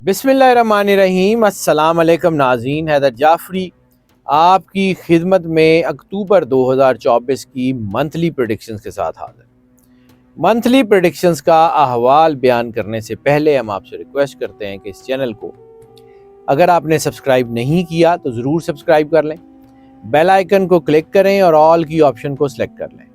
بسم اللہ الرحمن الرحیم۔ السلام علیکم ناظرین، حیدر جعفری آپ کی خدمت میں اکتوبر 2024 کی منتھلی پریڈکشنز کے ساتھ حاضر۔ منتھلی پریڈکشنز کا احوال بیان کرنے سے پہلے ہم آپ سے ریکویسٹ کرتے ہیں کہ اس چینل کو اگر آپ نے سبسکرائب نہیں کیا تو ضرور سبسکرائب کر لیں، بیل آئیکن کو کلک کریں اور آل کی آپشن کو سلیکٹ کر لیں۔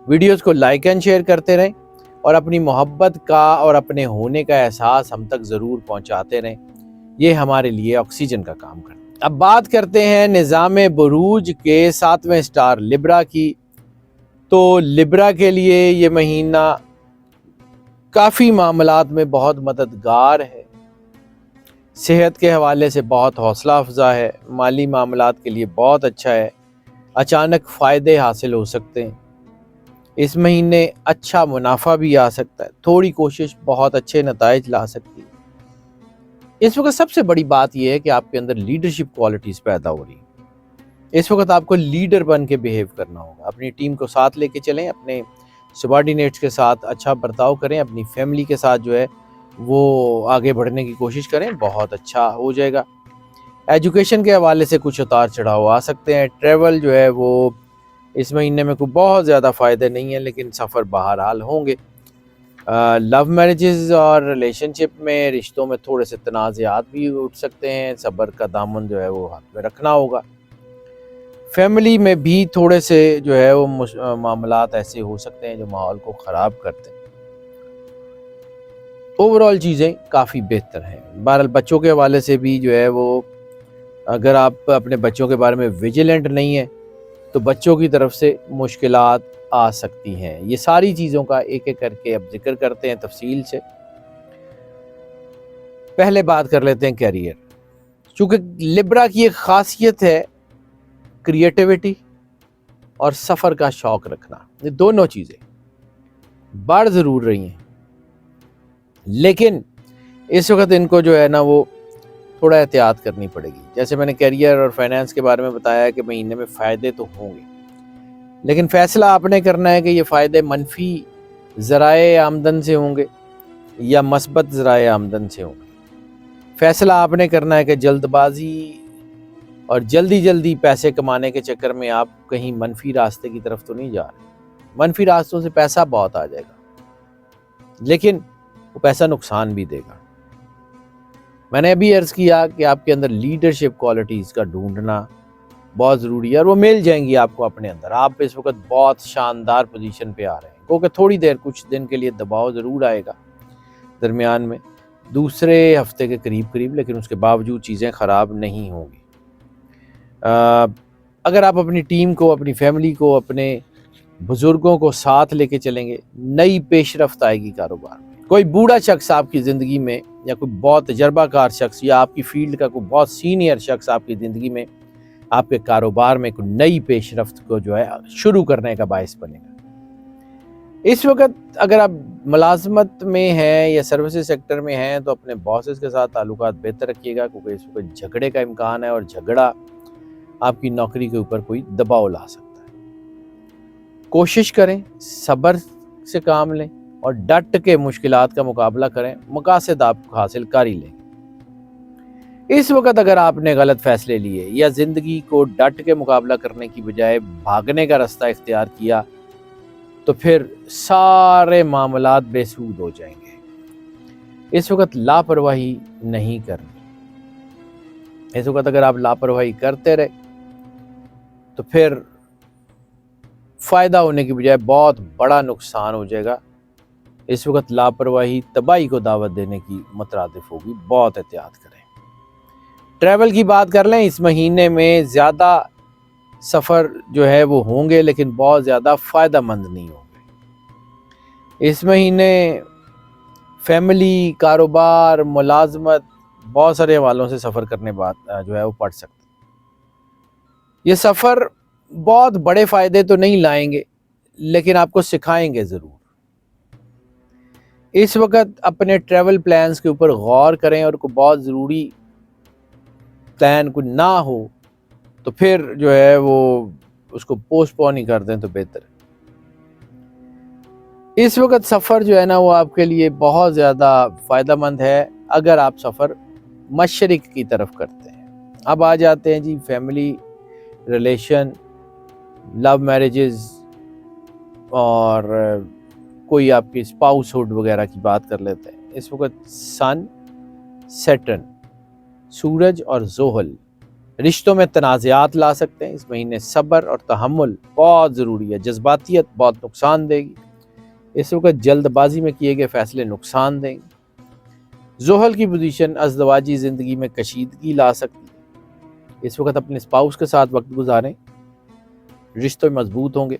ویڈیوز کو لائک اینڈ شیئر کرتے رہیں اور اپنی محبت کا اور اپنے ہونے کا احساس ہم تک ضرور پہنچاتے رہیں، یہ ہمارے لیے آکسیجن کا کام کرتا ہے۔ اب بات کرتے ہیں نظام بروج کے 7ویں سٹار لبرا کی۔ تو لبرا کے لیے یہ مہینہ کافی معاملات میں بہت مددگار ہے، صحت کے حوالے سے بہت حوصلہ افزا ہے، مالی معاملات کے لیے بہت اچھا ہے، اچانک فائدے حاصل ہو سکتے ہیں، اس مہینے اچھا منافع بھی آ سکتا ہے، تھوڑی کوشش بہت اچھے نتائج لا سکتی ہے۔ اس وقت سب سے بڑی بات یہ ہے کہ آپ کے اندر لیڈرشپ کوالٹیز پیدا ہو رہی ہیں۔ اس وقت آپ کو لیڈر بن کے بیہیو کرنا ہوگا، اپنی ٹیم کو ساتھ لے کے چلیں، اپنے سبارڈینیٹس کے ساتھ اچھا برتاؤ کریں، اپنی فیملی کے ساتھ جو ہے وہ آگے بڑھنے کی کوشش کریں، بہت اچھا ہو جائے گا۔ ایجوکیشن کے حوالے سے کچھ اتار چڑھاؤ آ سکتے ہیں، ٹریول جو ہے وہ اس مہینے میں کوئی بہت زیادہ فائدے نہیں ہیں، لیکن سفر بہرحال ہوں گے۔ لو میرجز اور ریلیشن شپ میں رشتوں میں تھوڑے سے تنازعات بھی اٹھ سکتے ہیں، صبر کا دامن جو ہے وہ ہاتھ میں رکھنا ہوگا۔ فیملی میں بھی تھوڑے سے جو ہے وہ معاملات ایسے ہو سکتے ہیں جو ماحول کو خراب کرتے ہیں۔ اوورال چیزیں کافی بہتر ہیں۔ بہرحال بچوں کے حوالے سے بھی جو ہے وہ اگر آپ اپنے بچوں کے بارے میں ویجیلنٹ نہیں ہیں تو بچوں کی طرف سے مشکلات آ سکتی ہیں۔ یہ ساری چیزوں کا ایک ایک کر کے اب ذکر کرتے ہیں تفصیل سے۔ پہلے بات کر لیتے ہیں کیریئر۔ چونکہ لبرا کی ایک خاصیت ہے کریٹیوٹی اور سفر کا شوق رکھنا، یہ دونوں چیزیں بڑھ ضرور رہی ہیں، لیکن اس وقت ان کو جو ہے نا وہ تھوڑا احتیاط کرنی پڑے گی۔ جیسے میں نے کیریئر اور فائنانس کے بارے میں بتایا کہ مہینے میں فائدے تو ہوں گے، لیکن فیصلہ آپ نے کرنا ہے کہ یہ فائدے منفی ذرائع آمدن سے ہوں گے یا مثبت ذرائع آمدن سے ہوں گے۔ فیصلہ آپ نے کرنا ہے کہ جلد بازی اور جلدی پیسے کمانے کے چکر میں آپ کہیں منفی راستے کی طرف تو نہیں جا رہے۔ منفی راستوں سے پیسہ بہت آ جائے گا، لیکن وہ پیسہ نقصان بھی دے گا۔ میں نے ابھی عرض کیا کہ آپ کے اندر لیڈرشپ کوالٹیز کا ڈھونڈنا بہت ضروری ہے، اور وہ مل جائیں گی آپ کو اپنے اندر۔ آپ اس وقت بہت شاندار پوزیشن پہ آ رہے ہیں، کیونکہ تھوڑی دیر کچھ دن کے لیے دباؤ ضرور آئے گا درمیان میں، دوسرے ہفتے کے قریب، لیکن اس کے باوجود چیزیں خراب نہیں ہوں گی۔ اگر آپ اپنی ٹیم کو، اپنی فیملی کو، اپنے بزرگوں کو ساتھ لے کے چلیں گے، نئی پیش رفت آئے گی کاروبار میں۔ کوئی بوڑھا شخص آپ کی زندگی میں یا کوئی بہت تجربہ کار شخص یا آپ کی فیلڈ کا کوئی بہت سینئر شخص آپ کی زندگی میں آپ کے کاروبار میں کوئی نئی پیش رفت کو جو ہے شروع کرنے کا باعث بنے گا۔ اس وقت اگر آپ ملازمت میں ہیں یا سروسز سیکٹر میں ہیں تو اپنے باسز کے ساتھ تعلقات بہتر رکھیے گا، کیونکہ اس وقت جھگڑے کا امکان ہے، اور جھگڑا آپ کی نوکری کے اوپر کوئی دباؤ لا سکتا ہے۔ کوشش کریں، صبر سے کام لیں اور ڈٹ کے مشکلات کا مقابلہ کریں، مقاصد آپ حاصل کر ہی لیں۔ اس وقت اگر آپ نے غلط فیصلے لیے یا زندگی کو ڈٹ کے مقابلہ کرنے کی بجائے بھاگنے کا راستہ اختیار کیا تو پھر سارے معاملات بے سود ہو جائیں گے۔ اس وقت لاپرواہی نہیں کرنی۔ اس وقت اگر آپ لاپرواہی کرتے رہے تو پھر فائدہ ہونے کی بجائے بہت بڑا نقصان ہو جائے گا۔ اس وقت لاپرواہی تباہی کو دعوت دینے کی مترادف ہوگی، بہت احتیاط کریں۔ ٹریول کی بات کر لیں، اس مہینے میں زیادہ سفر جو ہے وہ ہوں گے، لیکن بہت زیادہ فائدہ مند نہیں ہوں گے۔ اس مہینے فیملی، کاروبار، ملازمت، بہت سارے حوالوں سے سفر کرنے بعد جو ہے وہ پڑ سکتے۔ یہ سفر بہت بڑے فائدے تو نہیں لائیں گے، لیکن آپ کو سکھائیں گے ضرور۔ اس وقت اپنے ٹریول پلانز کے اوپر غور کریں، اور کوئی بہت ضروری پلان کوئی نہ ہو تو پھر جو ہے وہ اس کو پوسٹ پون ہی کر دیں تو بہتر ہے۔ اس وقت سفر جو ہے نا وہ آپ کے لیے بہت زیادہ فائدہ مند ہے اگر آپ سفر مشرق کی طرف کرتے ہیں۔ اب آ جاتے ہیں جی فیملی ریلیشن، لو میرجز اور کوئی آپ کی اسپاؤس ہوڈ وغیرہ کی بات کر لیتے ہیں۔ اس وقت سن، سیٹرن، سورج اور زحل رشتوں میں تنازعات لا سکتے ہیں۔ اس مہینے صبر اور تحمل بہت ضروری ہے، جذباتیت بہت نقصان دے گی۔ اس وقت جلد بازی میں کیے گئے فیصلے نقصان دیں گے۔ زحل کی پوزیشن ازدواجی زندگی میں کشیدگی لا سکتی ہے۔ اس وقت اپنے اسپاؤس کے ساتھ وقت گزاریں، رشتوں مضبوط ہوں گے۔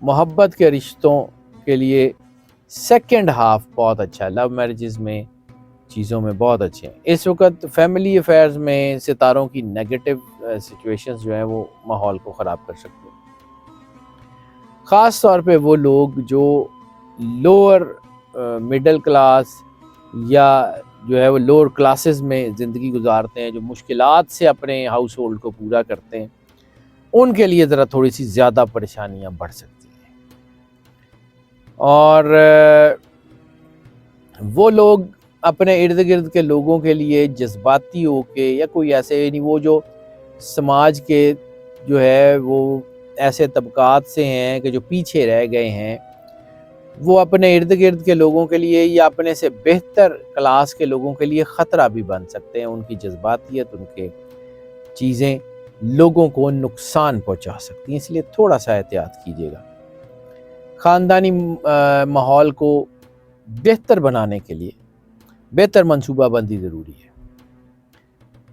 محبت کے رشتوں کے لیے سیکنڈ ہاف بہت اچھا ہے، لو میرجز میں چیزوں میں بہت اچھے ہیں۔ اس وقت فیملی افیئرز میں ستاروں کی نیگیٹو سچویشنز جو ہیں وہ ماحول کو خراب کر سکتے ہیں، خاص طور پہ وہ لوگ جو لوور مڈل کلاس یا جو ہے وہ لوور کلاسز میں زندگی گزارتے ہیں، جو مشکلات سے اپنے ہاؤس ہولڈ کو پورا کرتے ہیں، ان کے لیے ذرا تھوڑی سی زیادہ پریشانیاں بڑھ سکتی ہیں۔ اور وہ لوگ اپنے ارد گرد کے لوگوں کے لیے جذباتی ہو کے یا کوئی ایسے، یعنی وہ جو سماج کے جو ہے وہ ایسے طبقات سے ہیں کہ جو پیچھے رہ گئے ہیں، وہ اپنے ارد گرد کے لوگوں کے لیے یا اپنے سے بہتر کلاس کے لوگوں کے لیے خطرہ بھی بن سکتے ہیں۔ ان کی جذباتیت، ان کے چیزیں لوگوں کو نقصان پہنچا سکتی ہیں، اس لیے تھوڑا سا احتیاط کیجیے گا۔ خاندانی ماحول کو بہتر بنانے کے لیے بہتر منصوبہ بندی ضروری ہے۔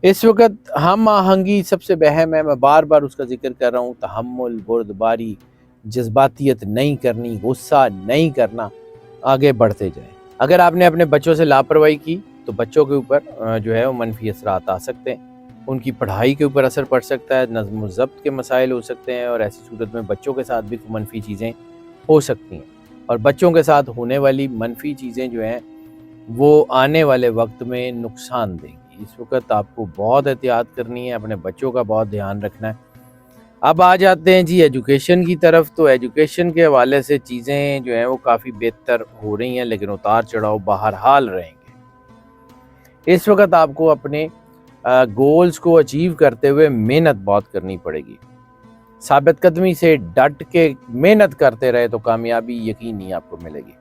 اس وقت ہم آہنگی سب سے اہم ہے، میں بار بار اس کا ذکر کر رہا ہوں۔ تحمل، بردباری، جذباتیت نہیں کرنی، غصہ نہیں کرنا، آگے بڑھتے جائیں۔ اگر آپ نے اپنے بچوں سے لاپرواہی کی تو بچوں کے اوپر جو ہے وہ منفی اثرات آ سکتے ہیں، ان کی پڑھائی کے اوپر اثر پڑ سکتا ہے، نظم و ضبط کے مسائل ہو سکتے ہیں، اور ایسی صورت میں بچوں کے ساتھ بھی منفی چیزیں ہو سکتی ہیں، اور بچوں کے ساتھ ہونے والی منفی چیزیں جو ہیں وہ آنے والے وقت میں نقصان دیں گی۔ اس وقت آپ کو بہت احتیاط کرنی ہے، اپنے بچوں کا بہت دھیان رکھنا ہے۔ اب آ جاتے ہیں جی ایجوکیشن کی طرف، تو ایجوکیشن کے حوالے سے چیزیں جو ہیں وہ کافی بہتر ہو رہی ہیں، لیکن اتار چڑھاؤ بہرحال رہیں گے۔ اس وقت آپ کو اپنے گولز کو اچیو کرتے ہوئے محنت بہت کرنی پڑے گی، ثابت قدمی سے ڈٹ کے محنت کرتے رہے تو کامیابی یقینی آپ کو ملے گی۔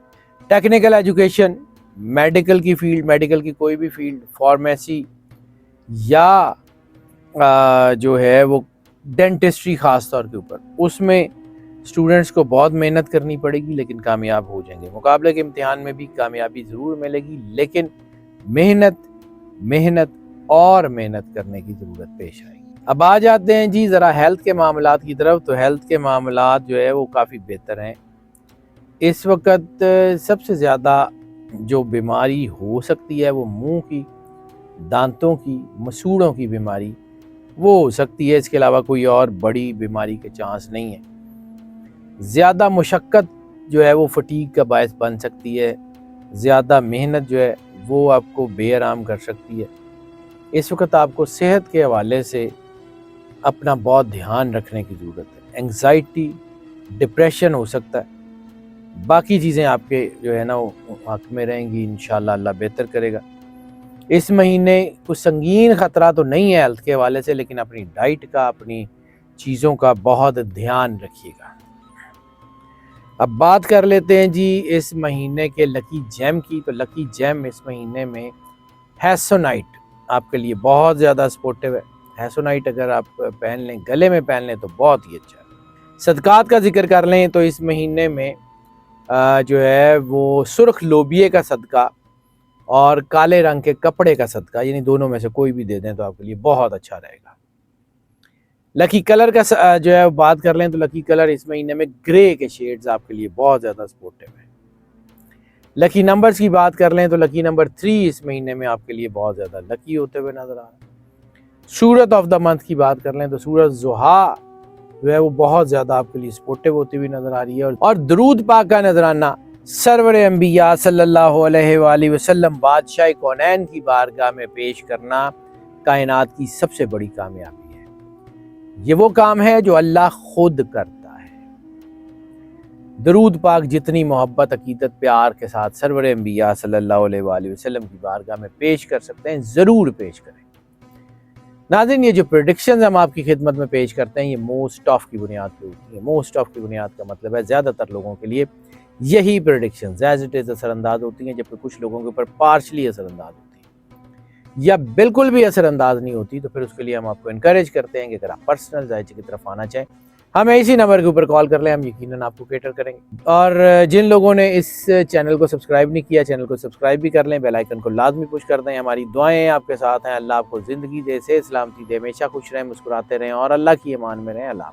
ٹیکنیکل ایجوکیشن، میڈیکل کی فیلڈ، میڈیکل کی کوئی بھی فیلڈ، فارمیسی یا جو ہے وہ ڈینٹسٹری خاص طور کے اوپر، اس میں اسٹوڈنٹس کو بہت محنت کرنی پڑے گی، لیکن کامیاب ہو جائیں گے۔ مقابلے کے امتحان میں بھی کامیابی ضرور ملے گی، لیکن محنت اور محنت کرنے کی ضرورت پیش آئے گی۔ اب آ جاتے ہیں جی ذرا ہیلتھ کے معاملات کی طرف، تو ہیلتھ کے معاملات جو ہے وہ کافی بہتر ہیں۔ اس وقت سب سے زیادہ جو بیماری ہو سکتی ہے وہ منہ کی، دانتوں کی، مسوڑوں کی بیماری وہ ہو سکتی ہے، اس کے علاوہ کوئی اور بڑی بیماری کے چانس نہیں ہے۔ زیادہ مشقت جو ہے وہ فٹیگ کا باعث بن سکتی ہے، زیادہ محنت جو ہے وہ آپ کو بے آرام کر سکتی ہے۔ اس وقت آپ کو صحت کے حوالے سے اپنا بہت دھیان رکھنے کی ضرورت ہے۔ انگزائٹی، ڈپریشن ہو سکتا ہے، باقی چیزیں آپ کے جو ہے نا وہ حق میں رہیں گی، انشاءاللہ اللہ بہتر کرے گا۔ اس مہینے کچھ سنگین خطرہ تو نہیں ہے ہیلتھ کے حوالے سے، لیکن اپنی ڈائٹ کا، اپنی چیزوں کا بہت دھیان رکھیے گا۔ اب بات کر لیتے ہیں جی اس مہینے کے لکی جیم کی، تو لکی جیم اس مہینے میں ہیسونائٹ آپ کے لیے بہت زیادہ سپورٹیو ہے۔ ہیسونائٹ اگر آپ پہن لیں، گلے میں پہن لیں تو بہت ہی اچھا ہے۔ صدقات کا ذکر کر لیں تو اس مہینے میں جو ہے وہ سرخ لوبیے کا صدقہ اور کالے رنگ کے کپڑے کا صدقہ، یعنی دونوں میں سے کوئی بھی دے دیں تو آپ کے لیے بہت اچھا رہے گا۔ لکی کلر کا جو ہے بات کر لیں تو لکی کلر اس مہینے میں گرے کے شیڈز آپ کے لیے بہت زیادہ سپورٹیو ہے۔ لکی نمبرز کی بات کر لیں تو لکی نمبر 3 اس مہینے میں آپ کے لیے بہت زیادہ لکی ہوتے ہوئے نظر آ رہا ہے۔ سورت آف دا منتھ کی بات کر لیں تو سورت ضحیٰ جو ہے وہ بہت زیادہ آپ کے لیے سپورٹیو ہوتی ہوئی نظر آ رہی ہے، اور درود پاک کا نذرانہ سرور انبیاء صلی اللہ علیہ وآلہ وسلم بادشاہ کونین کی بارگاہ میں پیش کرنا کائنات کی سب سے بڑی کامیابی ہے۔ یہ وہ کام ہے جو اللہ خود کرتا ہے۔ درود پاک جتنی محبت، عقیدت، پیار کے ساتھ سرور انبیاء صلی اللہ علیہ وآلہ وسلم کی بارگاہ میں پیش کر سکتے ہیں، ضرور پیش کریں۔ ناظرین، یہ جو پریڈکشنز ہم آپ کی خدمت میں پیش کرتے ہیں، یہ موسٹ آف کی بنیاد پہ ہوتی ہیں۔ موسٹ آف کی بنیاد کا مطلب ہے زیادہ تر لوگوں کے لیے یہی پریڈکشنز ایز اٹ از اثر انداز ہوتی ہیں، جبکہ کچھ لوگوں کے اوپر پارشلی اثر انداز ہوتی ہیں یا بالکل بھی اثر انداز نہیں ہوتی، تو پھر اس کے لیے ہم آپ کو انکریج کرتے ہیں کہ اگر آپ پرسنل ذائچے کی طرف آنا چاہیں ہمیں اسی نمبر کے اوپر کال کر لیں، ہم یقیناً آپ کو کیٹر کریں گے۔ اور جن لوگوں نے اس چینل کو سبسکرائب نہیں کیا، چینل کو سبسکرائب بھی کر لیں، بیل آئیکن کو لازمی پش کر دیں۔ ہماری دعائیں آپ کے ساتھ ہیں، اللہ آپ کو زندگی دے، صحت سلامتی دے، ہمیشہ خوش رہیں، مسکراتے رہیں اور اللہ کی امان میں رہیں۔ اللہ